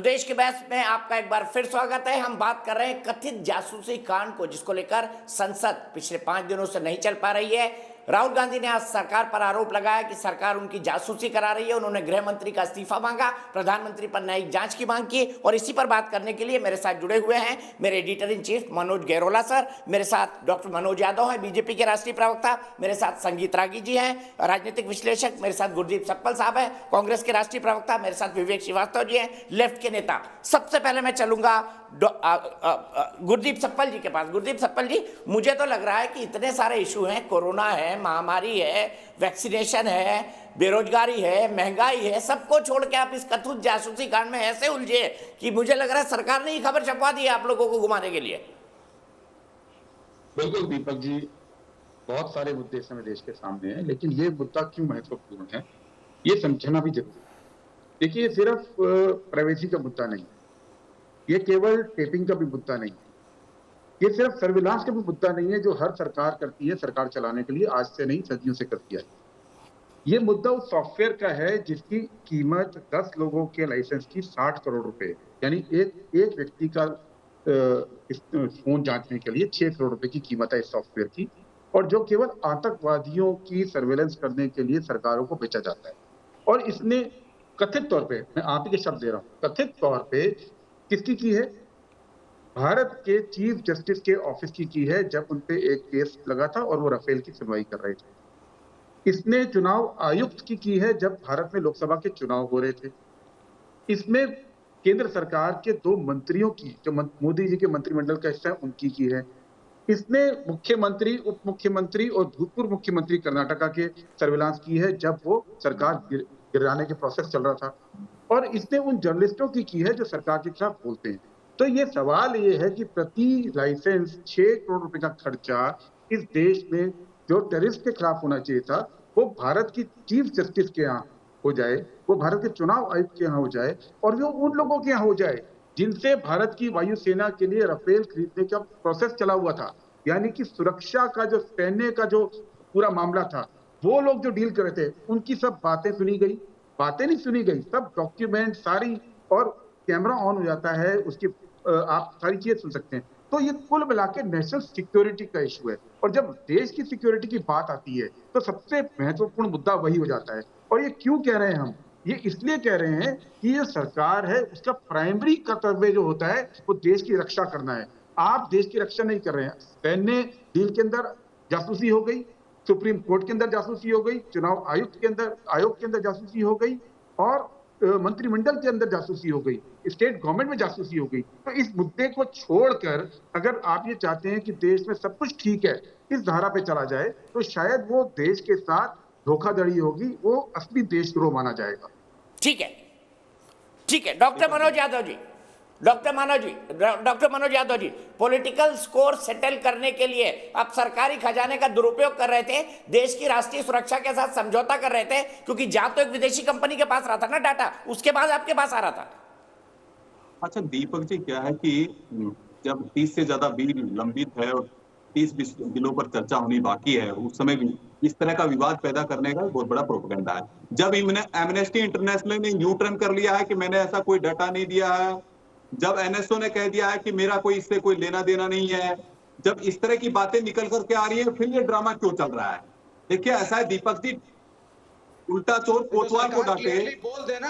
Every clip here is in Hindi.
देश के बहस में आपका एक बार फिर स्वागत है। हम बात कर रहे हैं कथित जासूसी कांड को, जिसको लेकर संसद पिछले 5 दिनों से नहीं चल पा रही है। राहुल गांधी ने आज सरकार पर आरोप लगाया कि सरकार उनकी जासूसी करा रही है। उन्होंने गृह मंत्री का इस्तीफा मांगा, प्रधानमंत्री पर न्यायिक जांच की मांग की। और इसी पर बात करने के लिए मेरे साथ जुड़े हुए हैं मेरे editor in chief Manoj Gairola sir, मेरे साथ डॉक्टर मनोज यादव हैं, बीजेपी के राष्ट्रीय प्रवक्ता, मेरे साथ संगीत रागी जी हैं, राजनीतिक विश्लेषक, मेरे साथ गुरदीप सप्पल साहब हैं, कांग्रेस के राष्ट्रीय प्रवक्ता, मेरे साथ विवेक श्रीवास्तव जी हैं, लेफ्ट के नेता। सबसे पहले मैं चलूंगा गुरदीप सप्पल जी के पास। गुरदीप सप्पल जी, मुझे तो लग रहा है कि इतने सारे इशू हैं, कोरोना है, महामारी है, वैक्सीनेशन है, बेरोजगारी है, महंगाई है, सबको छोड़ के आप इस कथित जासूसी कांड में ऐसे उलझे कि मुझे लग रहा है सरकार ने ये खबर छपवा दी है आप लोगों को घुमाने के लिए। बिल्कुल दीपक जी, बहुत सारे मुद्दे इस समय देश के सामने हैं, लेकिन ये मुद्दा क्यों महत्वपूर्ण है ये समझना भी जरूरी है। देखिए, सिर्फ प्राइवेसी का मुद्दा नहीं, ये केवल टेपिंग का भी मुद्दा नहीं, ये सिर्फ सर्विलांस का भी मुद्दा नहीं है जो हर सरकार करती है सरकार चलाने के लिए, आज से नहीं सदियों से करती है। ये मुद्दा उस सॉफ्टवेयर का है जिसकी कीमत 10 लोगों के लाइसेंस की 60 करोड़ रुपए, यानी एक व्यक्ति का फोन जांचने के लिए 6 करोड़ रुपए की कीमत है इस सॉफ्टवेयर की, और जो केवल आतंकवादियों की सर्वेलेंस करने के लिए सरकारों को बेचा जाता है। और इसने कथित तौर पे, मैं आप ही के शब्द दे रहा हूं, कथित तौर पे किसकी की है? भारत के चीफ जस्टिस के ऑफिस की है, जब उनपे एक केस लगा था और वो राफेल की सुनवाई कर रहे थे। इसने चुनाव आयुक्त की है, जब भारत में लोकसभा के चुनाव हो रहे थे। इसमें केंद्र सरकार के 2 मंत्रियों की, जो मोदी जी के मंत्रिमंडल का हिस्सा है, उनकी की है। इसने मुख्यमंत्री, उप मुख्यमंत्री और भूतपूर्व मुख्यमंत्री कर्नाटका के सर्विलांस की है, जब वो सरकार गिराने के प्रोसेस चल रहा था। और इसने उन जर्नलिस्टों की है जो सरकार के खिलाफ बोलते हैं। तो ये सवाल ये है कि प्रति लाइसेंस 6 करोड़ रुपए का खर्चा इस देश में जो टेररिस्ट के खिलाफ होना चाहिए था, वो भारत की चीफ जस्टिस के यहाँ हो जाए, वो भारत के चुनाव आयुक्त के यहाँ हो जाए, और वो उन लोगों के यहाँ हो जाए जिनसे भारत की वायुसेना के लिए राफेल खरीदने का प्रोसेस चला हुआ था। यानी कि सुरक्षा का जो सैन्य का जो पूरा मामला था, वो लोग जो डील कर रहे थे, उनकी सब बातें सुनी गई। बातें नहीं सुनी गई, सब डॉक्यूमेंट सारी, और कैमरा ऑन हो जाता है, उसकी आप सारी चीजें सुन सकते हैं। तो ये कुल मिला के नेशनल सिक्योरिटी का इशू है, और जब देश की सिक्योरिटी की बात आती है तो सबसे महत्वपूर्ण मुद्दा वही हो जाता है। और ये क्यों कह रहे हैं हम? ये इसलिए कह रहे हैं कि ये सरकार है, उसका प्राइमरी कर्तव्य जो होता है वो देश की रक्षा करना है। आप देश की रक्षा नहीं कर रहे हैं। सैन्य डील के अंदर जासूसी हो गई, सुप्रीम कोर्ट के अंदर जासूसी हो गई, चुनाव आयोग के अंदर जासूसी हो गई, और मंत्रिमंडल के अंदर जासूसी हो गई, स्टेट गवर्नमेंट में जासूसी हो गई। तो इस मुद्दे को छोड़कर अगर आप ये चाहते हैं कि देश में सब कुछ ठीक है, इस धारा पे चला जाए, तो शायद वो देश के साथ धोखाधड़ी होगी, वो असली देशद्रोह माना जाएगा। ठीक है doctor Manoj Yadav ji, doctor Manoj Yadav ji, political score settle करने के लिए आप सरकारी खजाने का दुरुपयोग कर रहे थे, देश की राष्ट्रीय सुरक्षा के साथ समझौता कर रहे थे, क्योंकि जा तो एक विदेशी कंपनी के पास रहा था ना डाटा, उसके बाद आपके पास आ रहा था। अच्छा दीपक जी, क्या है कि जब 30 से ज्यादा बिल लंबित है और 30 बिलों पर चर्चा होनी बाकी है, उस समय भी इस तरह का विवाद पैदा करने का बहुत बड़ा प्रोपेगेंडा है। जब एमनेस्टी इंटरनेशनल ने यू टर्न कर लिया है कि मैंने ऐसा कोई डाटा नहीं दिया है, जब एनएसओ ने कह दिया है कि मेरा कोई इससे कोई लेना देना नहीं है, जब इस तरह की बातें निकल करके आ रही है, फिर ये ड्रामा क्यों चल रहा है? देखिए, ऐसा है दीपक जी, उल्टा चोर कोतवाल को डांटे,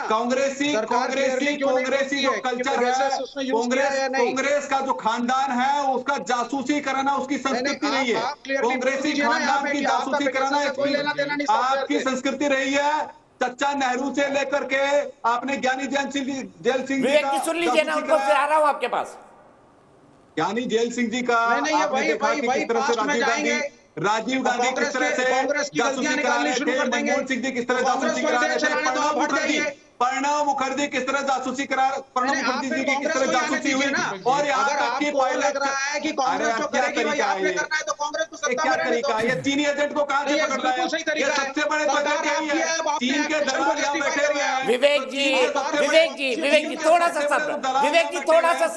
कांग्रेसी जो कल्चर है, कांग्रेस का जो खानदान है, उसका जासूसी कराना उसकी संस्कृति नहीं है। कांग्रेसी खानदान की जासूसी कराना आपकी संस्कृति रही है। चच्चा नेहरू से लेकर के आपने ज्ञानी जैल सिंह जी सुन लीजिए ना, उनको फिर आ रहा हूं आपके पास। ज्ञानी जैल सिंह जी का आपने देखा कि किस तरह से राजीव गांधी किस तरह से जासूसी करा रहे थे, मनमोहन सिंह जी किस तरह जासूसी करा रहे थे, प्रणब मुखर्जी किस तरह जासूसी करा, प्रणब मुखर्जी जी की किस तरह जासूसी हुई, और यहाँ तक कि पायलट क्या तरीका है? ये चीनी एजेंट को कहां से पकड़ रहा है? ये सबसे बड़े चीन के दलाल यहाँ बैठे हुए हैं। विवेक जी थोड़ा सा सब्र।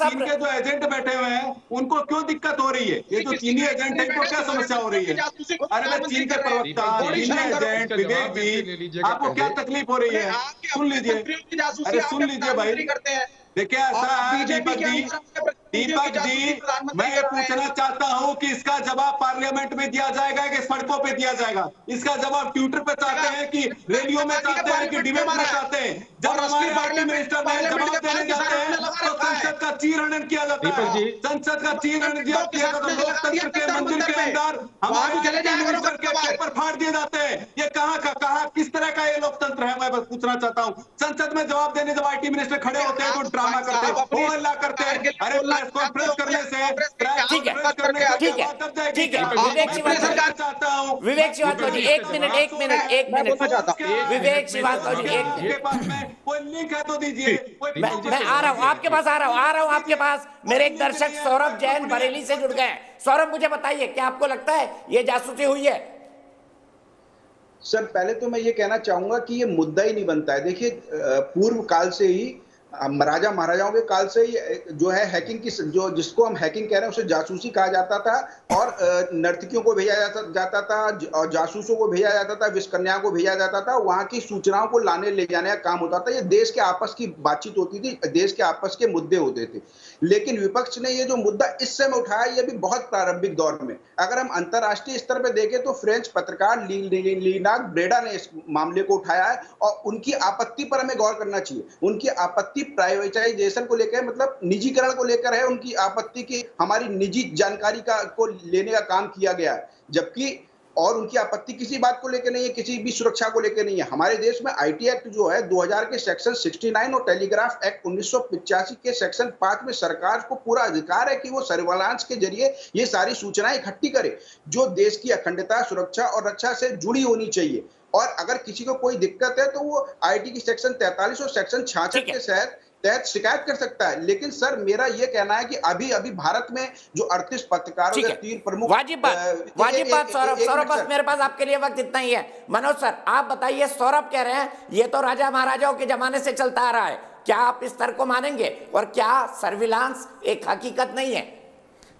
चीन के जो एजेंट बैठे हुए हैं उनको क्यों दिक्कत हो रही है? ये जो चीनी एजेंट है इनको क्या समस्या हो रही है? अरे मैं चीन के प्रवक्ता, चीनी एजेंट विवेक जी, आपको क्या तकलीफ हो रही है? सुन लीजिए, अरे सुन लीजिए भाई, देखिए ऐसा है दीपक जी, मैं ये पूछना चाहता हूं कि इसका जवाब पार्लियामेंट में दिया जाएगा कि सड़कों पे दिया जाएगा? इसका जवाब ट्विटर पे चाहते हैं कि रैलियों में चाहते हैं कि डिबेट में चाहते हैं? जब हमारे आईटी मिनिस्टर ने जवाब देने जाते हैं तो संसद का चीरहरण किया जाता है। संसद का चीरहरण किया जाता है, लोकतंत्र के मंदिर के अंदर हमारे आईटी मिनिस्टर के पेपर फाड़ दिए जाते हैं। ये कहाँ किस तरह का ये लोकतंत्र है? मैं बस पूछना चाहता हूँ। संसद में जवाब देने जब आईटी मिनिस्टर खड़े होते हैं तो ड्रामा करते हैं, हल्ला करते हैं। अरे प्रेस कॉन्फ्रेंस करने से ठीक है, ठीक है। विवेक श्रीवास्तव जी एक मिनट विवेक श्रीवास्तव जी एक मिनट, कोई लिंक है तो दीजिए। मैं आ रहा हूँ आपके पास, आ रहा हूँ आपके पास। मेरे एक दर्शक सौरभ जैन बरेली से जुड़ गए। सौरभ, मुझे बताइए, क्या आपको लगता है ये जासूसी हुई है? सर, पहले तो मैं ये कहना चाहूंगा कि ये मुद्दा ही नहीं बनता है। देखिए, पूर्व काल से ही राजा महाराजाओं के काल से ही जो है हैकिंग की, जो जिसको हम हैकिंग कह रहे हैं उसे जासूसी कहा जाता था। और नर्तकियों को भेजा जाता था और जासूसों को भेजा जाता था, विषकन्याओं को भेजा जाता था। वहां की सूचनाओं को लाने ले जाने का काम होता था। ये देश के आपस की बातचीत होती थी, देश के आपस के मुद्दे होते थे। लेकिन विपक्ष ने ये जो मुद्दा इस समय उठाया, ये भी बहुत प्रारंभिक दौर में, अगर हम अंतरराष्ट्रीय स्तर पर देखें तो फ्रेंच पत्रकार लीनार्ड ब्रेडा ने इस मामले को उठाया है। और उनकी आपत्ति पर हमें गौर करना चाहिए। उनकी आपत्ति प्राइवेटाइजेशन को लेकर, मतलब निजीकरण को लेकर है। उनकी आपत्ति की हमारी निजी जानकारी को लेने का काम किया गया है, जबकि और उनकी आपत्ति किसी बात को लेकर नहीं है, किसी भी सुरक्षा को लेकर नहीं है। हमारे देश में आईटी एक्ट जो है 2000 के सेक्शन 69 और टेलीग्राफ एक्ट 1985 के सेक्शन 5 में सरकार को पूरा अधिकार है कि वो सर्विलांस के जरिए ये सारी सूचनाएं इकट्ठी करे जो देश की अखंडता, सुरक्षा और रक्षा से जुड़ी होनी चाहिए। और अगर किसी को कोई दिक्कत है तो वो आईटी की सेक्शन 43 और सेक्शन 66 के तहत शिकायत कर सकता है। लेकिन सर, मेरा यह कहना है कि अभी भारत में जो 38 पत्रकारों के 3 प्रमुख वाजिब बात सौरभ, बस मेरे पास आपके लिए वक्त इतना ही है। मनोज सर, आप बताइए, सौरभ कह रहे हैं ये तो राजा महाराजाओं के जमाने से चलता आ रहा है, क्या आप इस तर्क को मानेंगे? और क्या सर्विलांस एक हकीकत नहीं है?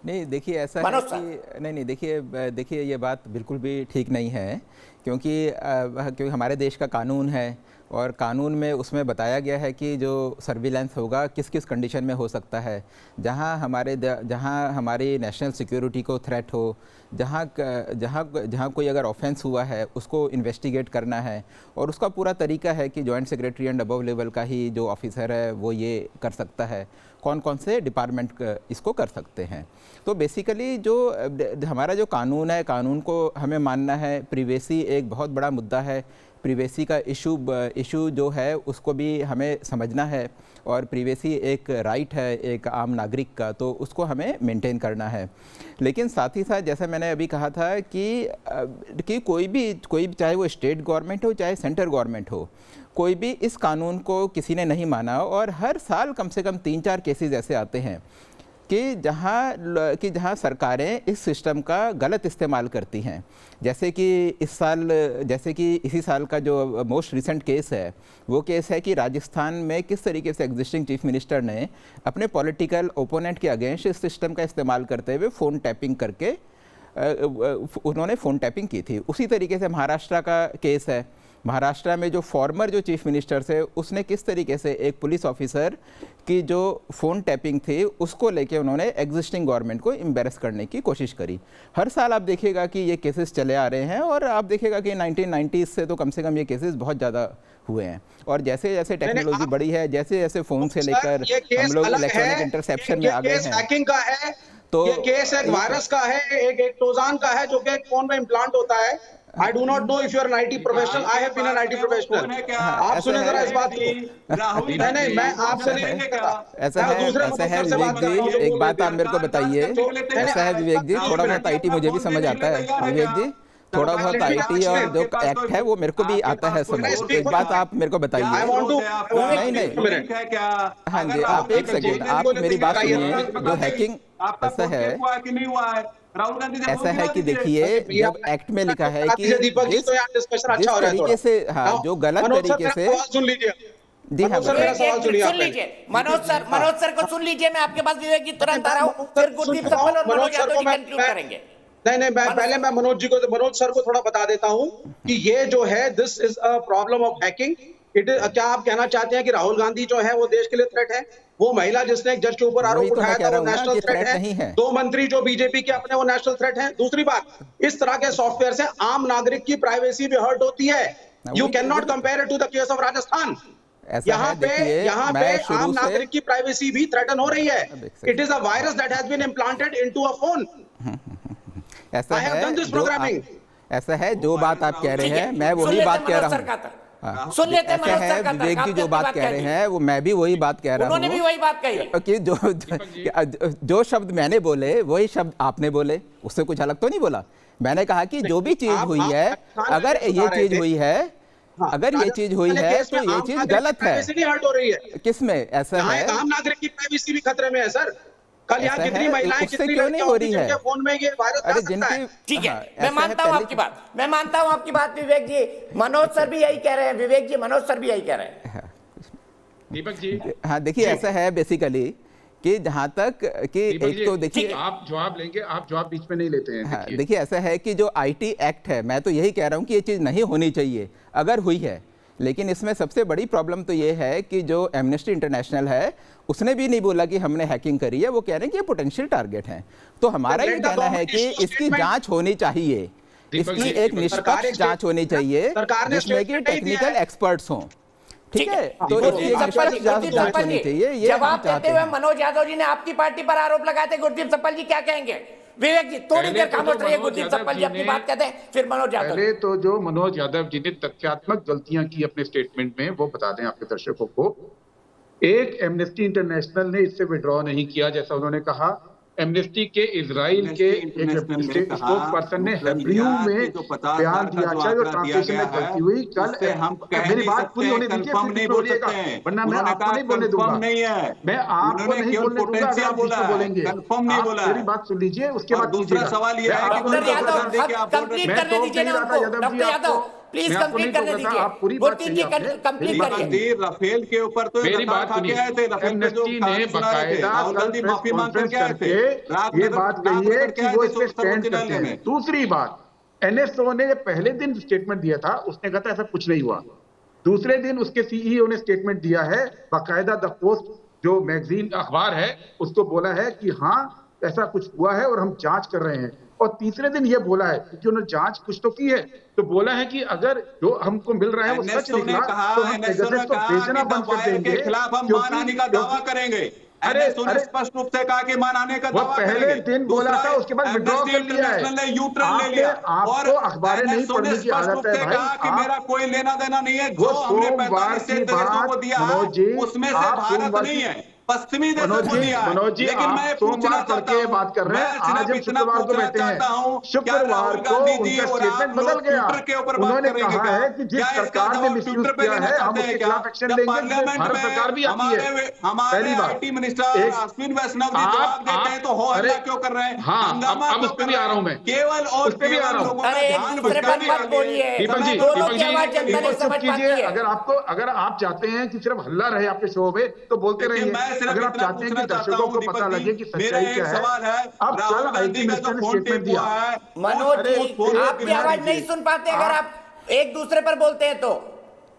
नहीं, देखिए ऐसा है कि नहीं, देखिए ये बात बिल्कुल भी ठीक नहीं है, क्योंकि हमारे देश का कानून है और कानून में उसमें बताया गया है कि जो सर्विलांस होगा किस किस कंडीशन में हो सकता है। जहां हमारी नेशनल सिक्योरिटी को थ्रेट हो, जहां कोई अगर ऑफेंस हुआ है उसको इन्वेस्टिगेट करना है, और उसका पूरा तरीका है कि joint secretary and above level का ही जो ऑफिसर है वो ये कर सकता है। कौन कौन से डिपार्टमेंट इसको कर सकते हैं। तो बेसिकली जो हमारा जो कानून है, कानून को हमें मानना है। प्रिवेसी एक बहुत बड़ा मुद्दा है। प्रिवेसी का इशू जो है उसको भी हमें समझना है, और प्रिवेसी एक राइट है एक आम नागरिक का, तो उसको हमें मेंटेन करना है। लेकिन साथ ही साथ जैसा मैंने अभी कहा था कि कोई चाहे वो स्टेट गवर्नमेंट हो चाहे सेंट्रल गवर्नमेंट हो, कोई भी इस कानून को किसी ने नहीं माना। और हर साल कम से कम 3-4 केसेस ऐसे आते हैं कि जहाँ सरकारें इस सिस्टम का गलत इस्तेमाल करती हैं। जैसे कि इसी साल का जो मोस्ट रिसेंट केस है, वो केस है कि राजस्थान में किस तरीके से एग्जिस्टिंग चीफ मिनिस्टर ने अपने पॉलिटिकल ओपोनेंट के अगेंस्ट इस सिस्टम का इस्तेमाल करते हुए फ़ोन टैपिंग करके उन्होंने फ़ोन टैपिंग की थी। उसी तरीके से महाराष्ट्र का केस है। महाराष्ट्र में जो फॉर्मर जो चीफ मिनिस्टर थे, उसने किस तरीके से एक पुलिस ऑफिसर की जो फ़ोन टैपिंग थी उसको लेके उन्होंने एग्जिस्टिंग गवर्नमेंट को एम्बेरस करने की कोशिश करी। हर साल आप देखिएगा कि ये केसेस चले आ रहे हैं, और आप देखिएगा कि 1990s से तो कम से कम ये केसेस बहुत ज़्यादा हुए हैं। और जैसे जैसे टेक्नोलॉजी बढ़ी है, जैसे जैसे फ़ोन से लेकर हम लोग इलेक्ट्रॉनिक इंटरसेप्शन में आ गए हैं। हैकिंग का है, तो ये केस एक वायरस का है, एक ट्रोजन का है जो कि एक फोन में इम्प्लांट होता है। I do not know if you are an IT professional. I have been an IT professional. आप सुने जरा इस बात को। नहीं, मैं आपसे नहीं। ऐसा है विवेक जी, एक बात आप मेरे को बताइए। ऐसा है विवेक जी, थोड़ा बहुत IT मुझे भी समझ आता है। विवेक जी, थोड़ा बहुत IT और जो एक्ट है वो मेरे को भी आता है समझ। एक बात आप मेरे को बताइए। नहीं, हाँ जी, आप एक सेकेंड, आप मेरी बात सुनिए। जो हैकिंग ऐसा है कि देखिए, जब एक्ट में लिखा है कि जिस तरीके से, हाँ, जो गलत तरीके से, जी हाँ, सुन लीजिए मनोज सर को सुन लीजिए। मैं आपके पास विवेक जी तुरंत आ रहा हूँ, फिर गुरदीप सप्पल और मनोज यादव जी कंक्लूड करेंगे। नहीं, मैं मनोज सर को थोड़ा बता देता हूँ कि ये जो है, this is a problem of hacking. क्या आप कहना चाहते हैं कि राहुल गांधी जो है वो देश के लिए थ्रेट है? वो महिला जिसने एक जज के ऊपर आरोप उठाया था वो नेशनल थ्रेट नहीं है। 2 मंत्री जो बीजेपी के अपने वो नेशनल थ्रेट हैं। दूसरी बात, इस तरह के सॉफ्टवेयर से आम नागरिक की प्राइवेसी भी हर्ट होती है। You can not compare it to the case of Rajasthan. यहाँ पे आम नागरिक की प्राइवेसी भी थ्रेटन हो रही है। It is a virus that has been implanted into a phone. ऐसा I have done this programming. ऐसा है, जो बात आप कह रहे हैं मैं वही बात कह रहा हूँ। सुन लेते हैं ऐसा है, विवेक जी जो बात कह रहे हैं वो मैं भी वही बात कह रहा हूँ। उन्होंने भी वही बात कही कि जो शब्द मैंने बोले वही शब्द आपने बोले, उससे कुछ अलग तो नहीं बोला। मैंने कहा कि जो भी चीज हुई है, अगर ये चीज हुई है, अगर ये चीज हुई है तो ये चीज गलत है। हर्ट हो रही है किसमें? ऐसा है, आम नागरिक की प्राइवेसी भी खतरे में है सर। कल यहाँ कितनी महिलाएं, कितनी क्यों नहीं हो रही है फोन में ये वायरस जा सकता है। ठीक है, मैं मानता हूँ आपकी बात, मैं मानता हूँ आपकी बात विवेक जी। मनोज सर भी यही कह रहे हैं, विवेक जी, मनोज सर भी यही कह रहे हैं। दीपक जी, हाँ देखिए, ऐसा है बेसिकली कि जहां तक कि एक तो देखिए, आप जवाब लेंगे, आप जवाब बीच में नहीं लेते हैं। हाँ, देखिए ऐसा है कि जो आईटी एक्ट है, मैं तो यही कह रहा हूं कि ये चीज़ नहीं होनी चाहिए अगर हुई है। लेकिन इसमें सबसे बड़ी प्रॉब्लम तो ये है कि जो एमनेस्टी इंटरनेशनल है उसने भी नहीं बोला कि हमने हैकिंग करी है, वो कह रहे हैं कि ये पोटेंशियल टारगेट हैं। तो हमारा ये कहना है कि इसकी जांच होनी चाहिए, इसकी एक निष्पक्ष जांच होनी चाहिए जिसमें कि टेक्निकल एक्सपर्ट्स हों। ठीक है, तो इसकी एक निष्पक्ष जांच होनी चाहिए। ये जवाब देते हुए मनोज यादव जी ने आपकी पार्टी पर आरोप लगाए थे। गुरदीप सप्पल जी क्या कहेंगे? विवेक जी थोड़ी देर खामोश रहिए, गुरदीप सप्पल जी अपनी बात कहते हैं, फिर मनोज यादव। पहले तो जो मनोज यादव जी ने तथ्यात्मक गलतियां की अपने स्टेटमेंट में, वो बता दें आपके दर्शकों को। एक, एमनेस्टी इंटरनेशनल ने इससे विड्रॉ नहीं किया जैसा उन्होंने कहा। एमनेस्टी के इजराइल के एक स्पोक पर्सन ने हेब्रू में बयान दिया, चाहे वो ट्रांसलेशन में गलती हुई। कल मेरी बात पूरी होने दीजिए, फिर नहीं बोलिएगा, वरना मैं आपको नहीं बोलने दूंगा। मैं आपको नहीं बोलने दूंगा अगर आप बीच में बोलेंगे। मेरी बात सुन लीजिए, उसके बाद दूसरा सवाल ये है कि कंप्लीट करने दीजिए ना उनको। डॉक्टर यादव प्लीज कंप्लीट करने दीजिए, आप पूरी बात कंप्लीट करिए। राफेल के ऊपर तो मेरी बात सुनिए, एमनेस्टी ने बकायदा माफी मांग करके ये बात कही है कि वो इस पे स्टैंड करते हैं। दूसरी बात, एनएसओ ने पहले दिन स्टेटमेंट दिया था, उसने कहा था ऐसा कुछ नहीं हुआ। दूसरे दिन उसके सीईओ ने स्टेटमेंट दिया है, बाकायदा द पोस्ट जो मैगजीन अखबार है उसको बोला है कि हाँ ऐसा कुछ हुआ है और हम जांच कर रहे हैं। और तीसरे दिन ये बोला है, क्योंकि उन्होंने जांच कुछ तो की है, तो बोला है कि अगर जो हमको मिल रहा है वो सच निकला तो हम पेगासस को बेचना बंद कर देंगे, खिलाफ हम मानहानि का दावा करेंगे। अरे स्पष्ट रूप से कहा कि मानहानि का दावा पहले दिन बोला था, उसके बाद विड्रॉ कर लिया है। यूटर्न ले लिया और अखबारें नहीं पढ़ने की आदत है भाई। कि मेरा कोई लेना देना नहीं है, जो हमने 45 देशों को दिया उसमें से भारत नहीं है, पश्चिमी देशों को दिया। लेकिन मैं पूछना चाहता हूं, बात कर रहे हैं, आज हम शुक्रवार को बैठे हैं, शुक्रवार को उनका स्टेटमेंट बदल गया। उन्होंने कहा है कि जिस सरकार ने मिसयूज किया है हम उसके खिलाफ एक्शन लेंगे। भारत सरकार भी आती है। हमारे आईटी मिनिस्टर अश्विन वैष्णव जी जवाब देते हैं तो हो हल्ला क्यों कर रहे हैं? हाँ, अब उस पर भी आ रहा हूं मैं, केवल और केवल लोगों का ध्यान मत बोलिए। चुप कीजिए। अगर आप चाहते हैं कि सिर्फ हल्ला रहे आपके शो में तो बोलते रहिए। अगर आप चाहते हैं कि दर्शकों को पता लगे कि सच्चाई क्या है, अब कल आईटी मिनिस्टर ने स्टेटमेंट दिया। मनोज जी आपकी आवाज नहीं सुन पाते अगर आप एक दूसरे पर बोलते हैं तो।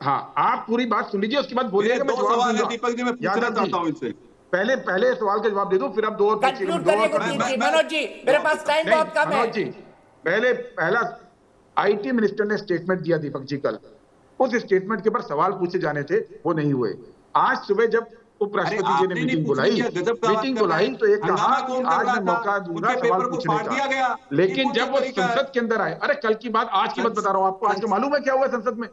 हाँ, आप पूरी बात सुन लीजिए, उसके बाद बोलिएगा। मैं जवाब दूंगा। दीपक जी मैं पूछना चाहता हूं इनसे, पहले सवाल का जवाब दे दूं, फिर आप दो और मनोज जी मेरे पास टाइम बहुत कम है। मनोज जी पहला आईटी मिनिस्टर ने स्टेटमेंट दिया दीपक जी कल, उस स्टेटमेंट के ऊपर सवाल पूछे जाने थे, वो नहीं हुए। आज सुबह जब उपराष्ट्रपति जी ने मीटिंग बुलाई तो एक कहा कि आज मैं मौका दूंगा सवाल पूछने का, लेकिन जब वो संसद के अंदर आए, अरे कल की बात, आज की बात बता रहा हूँ आपको। आज का मालूम है क्या हुआ संसद में?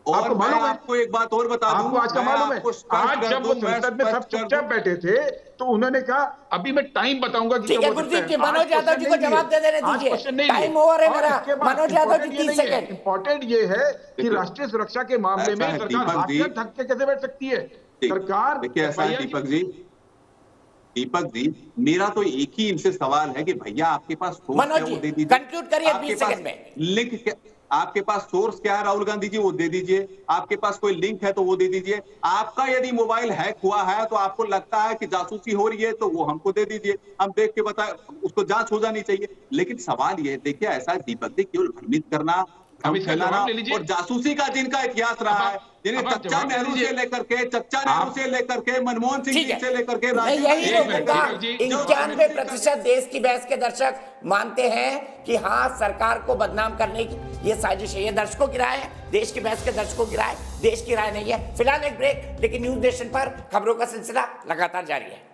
आपको मालूम है? आपको एक बात और बता दूं, आपको आज का मालूम है? आज जब वो संसद में सब चुपचाप बैठे थे तो उन्होंने कहा अभी मैं टाइम बताऊंगा कि ठीक है गुरदीप जी, मनोज यादव जी को जवाब दे देने दीजिए, टाइम ओवर है मेरा। मनोज यादव जी 30 सेकंड। इंपॉर्टेंट ये है कि राष्ट्रीय सुरक्षा के मामले में सरकार हाथ धक के कैसे बैठ सकती है? सरकार देखिए ऐसा है दीपक जी मेरा तो एक ही इनसे सवाल है कि भैया आपके पास सोर्स है वो दे दीजिए। कंक्लूड करिए 20 सेकंड में। लिंक आपके पास सोर्स क्या है राहुल गांधी जी, वो दे दीजिए। आपके पास कोई लिंक है तो वो दे दीजिए। आपका यदि मोबाइल हैक हुआ है तो आपको लगता है कि जासूसी हो रही है तो वो हमको दे दीजिए, हम देख के बताए, उसको जांच हो जानी चाहिए। लेकिन सवाल ये देखिए ऐसा दीपक जी, केवल भ्रमित करना अब इसका जवाब ले लीजिए। और जासूसी का जिनका इतिहास रहा है, जिन्हें चच्चा नेहरू से लेकर के मनमोहन सिंह जी से लेकर के मैं यही रोकूंगा। 91% देश की बहस के दर्शक मानते हैं कि हाँ, सरकार को बदनाम करने की ये साजिश है। ये दर्शकों की राय है, देश की बहस के दर्शकों की राय, देश की राय नहीं है। फिलहाल एक ब्रेक, लेकिन न्यूज नेशन पर खबरों का सिलसिला लगातार जारी है।